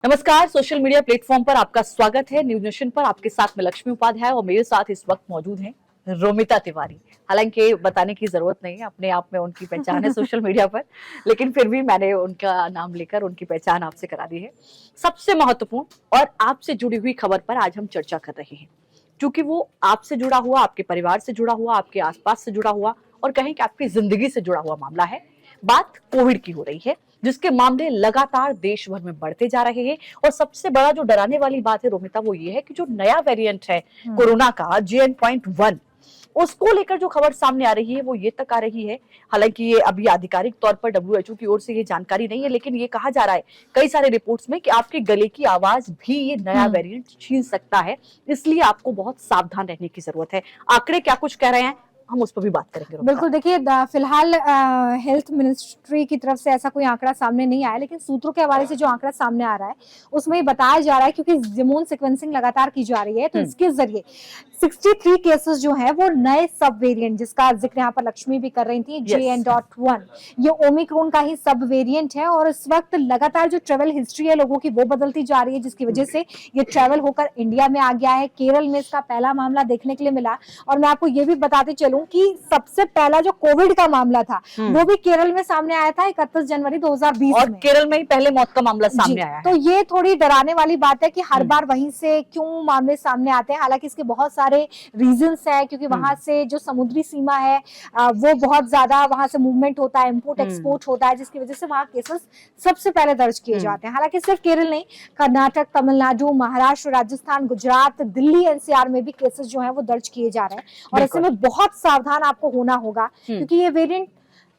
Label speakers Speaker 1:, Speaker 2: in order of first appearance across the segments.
Speaker 1: नमस्कार। Social media platform पर आपका स्वागत है। न्यूज नेशन पर आपके साथ में लक्ष्मी उपाध्याय और मेरे साथ इस वक्त मौजूद हैं रोमिता तिवारी। हालांकि बताने की जरूरत नहीं है, अपने आप में उनकी पहचान है सोशल मीडिया पर, लेकिन फिर भी मैंने उनका नाम लेकर उनकी पहचान आपसे करा दी है। सबसे महत्वपूर्ण और आपसे जुड़ी हुई खबर पर आज हम चर्चा कर रहे हैं, क्योंकि वो आपसे जुड़ा हुआ, आपके परिवार से जुड़ा हुआ, आपके आसपास से जुड़ा हुआ और कहें कि आपकी जिंदगी से जुड़ा हुआ मामला है। बात कोविड की हो रही है, जिसके मामले लगातार देश भर में बढ़ते जा रहे हैं। और सबसे बड़ा जो डराने वाली बात है रोमिता, वो ये है कि जो नया वेरिएंट है कोरोना का JN.1, उसको लेकर जो खबर सामने आ रही है वो ये तक आ रही है। हालांकि ये अभी आधिकारिक तौर पर WHO की ओर से ये जानकारी नहीं है, लेकिन ये कहा जा रहा है कई सारे रिपोर्ट्स में कि आपके गले की आवाज भी ये नया वेरिएंट छीन सकता है। इसलिए आपको बहुत सावधान रहने की जरूरत है। आंकड़े क्या कुछ कह रहे हैं, हम उस पर भी बात करेंगे।
Speaker 2: बिल्कुल, देखिए फिलहाल हेल्थ मिनिस्ट्री की तरफ से ऐसा कोई आंकड़ा सामने नहीं आया, लेकिन सूत्रों के हवाले से जो आंकड़ा सामने आ रहा है उसमें ये बताया जा रहा है, क्योंकि जिनोम सीक्वेंसिंग लगातार की जा रही है, तो इसके जरिए 63 केसेस जो है वो नए सब वेरिएंट, जिसका जिक्र यहाँ पर लक्ष्मी भी कर रही थी, JN.1, ये ओमिक्रॉन का ही सब वेरिएंट है। और इस वक्त लगातार जो ट्रेवल हिस्ट्री है लोगों की वो बदलती जा रही है, जिसकी वजह से ये ट्रेवल होकर इंडिया में आ गया है। केरल में इसका पहला मामला देखने के लिए मिला। और मैं आपको ये भी बताते चलूं कि सबसे पहला जो कोविड का मामला था वो भी केरल में सामने आया था 31 जनवरी 2020
Speaker 1: और केरल में ही पहले मौत का मामला सामने आया है।
Speaker 2: तो ये थोड़ी डराने वाली बात है कि हर बार वहीं से क्यों मामले सामने आते हैं। हालांकि इसके बहुत सारे रीजंस है, क्योंकि वहां से जो समुद्री सीमा है वो बहुत ज्यादा, वहां से मूवमेंट होता है, इंपोर्ट एक्सपोर्ट होता है, जिसकी वजह से वहां केसेस सबसे पहले दर्ज किए जाते हैं। हालांकि सिर्फ केरल नहीं, कर्नाटक, तमिलनाडु, महाराष्ट्र, राजस्थान, गुजरात, दिल्ली, NCR में भी केसेस जो है वो दर्ज किए जा रहे हैं। और ऐसे में बहुत सावधान आपको होना होगा, क्योंकि ये वेरिएंट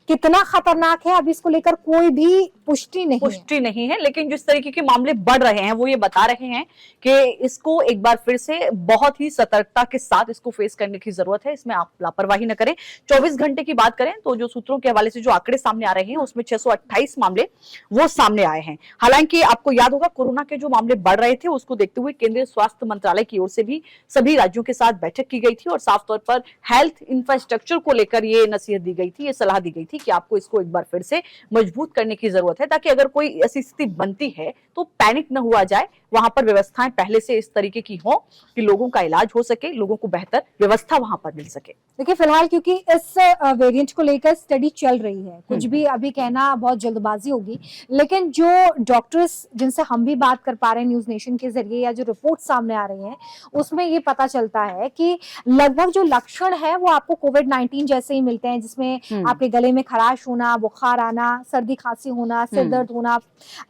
Speaker 2: कितना खतरनाक है अभी इसको लेकर कोई भी पुष्टि नहीं
Speaker 1: है। लेकिन जिस तरीके के मामले बढ़ रहे हैं वो ये बता रहे हैं कि इसको एक बार फिर से बहुत ही सतर्कता के साथ इसको फेस करने की जरूरत है। इसमें आप लापरवाही न करें। 24 घंटे की बात करें तो जो सूत्रों के हवाले से जो आंकड़े सामने आ रहे हैं उसमें 628 मामले वो सामने आए हैं। हालांकि आपको याद होगा कोरोना के जो मामले बढ़ रहे थे उसको देखते हुए केंद्रीय स्वास्थ्य मंत्रालय की ओर से भी सभी राज्यों के साथ बैठक की गई थी और साफ तौर पर हेल्थ इंफ्रास्ट्रक्चर को लेकर ये नसीहत दी गई थी, ये सलाह दी गई थी कि आपको इसको एक बार फिर से मजबूत करने की जरूरत है, ताकि अगर कोई ऐसी स्थिति बनती है तो पैनिक न हुआ जाए। वहां पर व्यवस्थाएं पहले से इस तरीके की हो कि लोगों का इलाज हो सके, लोगों को बेहतर व्यवस्था वहां पर मिल सके।
Speaker 2: देखिए, फिलहाल क्योंकि इस वेरिएंट को लेकर स्टडी चल रही है, कुछ भी अभी कहना बहुत जल्दबाजी होगी, लेकिन जो डॉक्टर्स जिनसे हम भी बात कर पा रहे हैं न्यूज नेशन के जरिए या जो रिपोर्ट सामने आ रही हैं, उसमें ये पता चलता है कि लगभग जो लक्षण है वो आपको कोविड-19 जैसे ही मिलते हैं, जिसमें आपके गले में खराश होना, बुखार आना, सर्दी खांसी होना, सिर दर्द होना,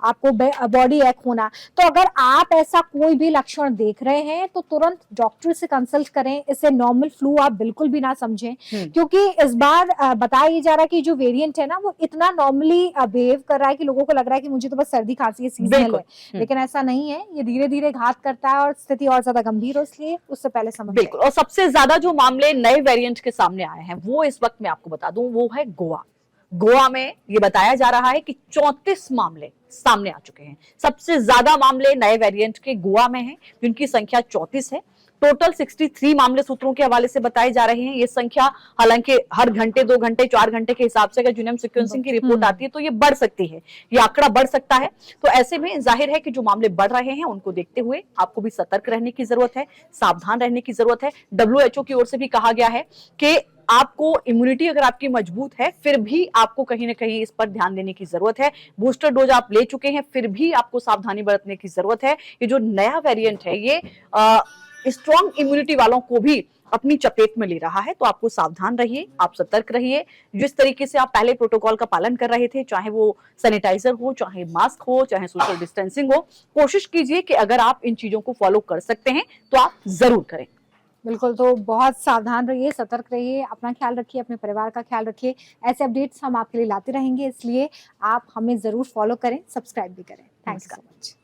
Speaker 2: आपको बॉडी एक होना। तो अगर आप ऐसा कोई भी लक्षण देख रहे हैं तो तुरंत डॉक्टर से कंसल्ट करें। इसे नॉर्मल फ्लू आप बिल्कुल भी ना समझें, क्योंकि इस बार बताया जा रहा है कि जो वेरिएंट है ना वो इतना नॉर्मली बिहेव कर रहा है कि लोगों को लग रहा है कि मुझे तो बस सर्दी खांसी है, सीजनल है, लेकिन ऐसा नहीं है। ये धीरे धीरे घात करता है और स्थिति और ज्यादा गंभीर हो, इसलिए उससे पहले समझ।
Speaker 1: बिल्कुल। और सबसे ज्यादा जो मामले नए वेरिएंट के सामने आए हैं वो इस वक्त मैं आपको बता दूं वो है गोवा में ये बताया जा रहा है कि 34 मामले सामने आ चुके हैं। सबसे ज्यादा मामले नए वेरिएंट के गोवा में हैं, जिनकी संख्या 34 है। टोटल 63 मामले सूत्रों के हवाले से बताए जा रहे हैं। ये संख्या हालांकि हर घंटे, 2 घंटे, 4 घंटे के हिसाब से अगर जीनोम सीक्वेंसिंग की रिपोर्ट आती है तो ये बढ़ सकती है, ये आंकड़ा बढ़ सकता है। तो ऐसे में जाहिर है कि जो मामले बढ़ रहे हैं उनको देखते हुए आपको भी सतर्क रहने की जरूरत है, सावधान रहने की जरूरत है। WHO की ओर से भी कहा गया है कि आपको इम्यूनिटी अगर आपकी मजबूत है फिर भी आपको कहीं ना कहीं इस पर ध्यान देने की जरूरत है। बूस्टर डोज आप ले चुके हैं फिर भी आपको सावधानी बरतने की जरूरत है। ये जो नया वेरिएंट है ये स्ट्रॉन्ग इम्यूनिटी वालों को भी अपनी चपेट में ले रहा है, तो आपको सावधान रहिए, आप सतर्क रहिए। जिस तरीके से आप पहले प्रोटोकॉल का पालन कर रहे थे, चाहे वो सैनिटाइजर हो, चाहे मास्क हो, चाहे सोशल डिस्टेंसिंग हो, कोशिश कीजिए कि अगर आप इन चीजों को फॉलो कर सकते हैं तो आप जरूर करें।
Speaker 2: बिल्कुल, तो बहुत सावधान रहिए, सतर्क रहिए, अपना ख्याल रखिए, अपने परिवार का ख्याल रखिए। ऐसे अपडेट्स हम आपके लिए लाते रहेंगे, इसलिए आप हमें जरूर फॉलो करें, सब्सक्राइब भी करें। Thanks so much.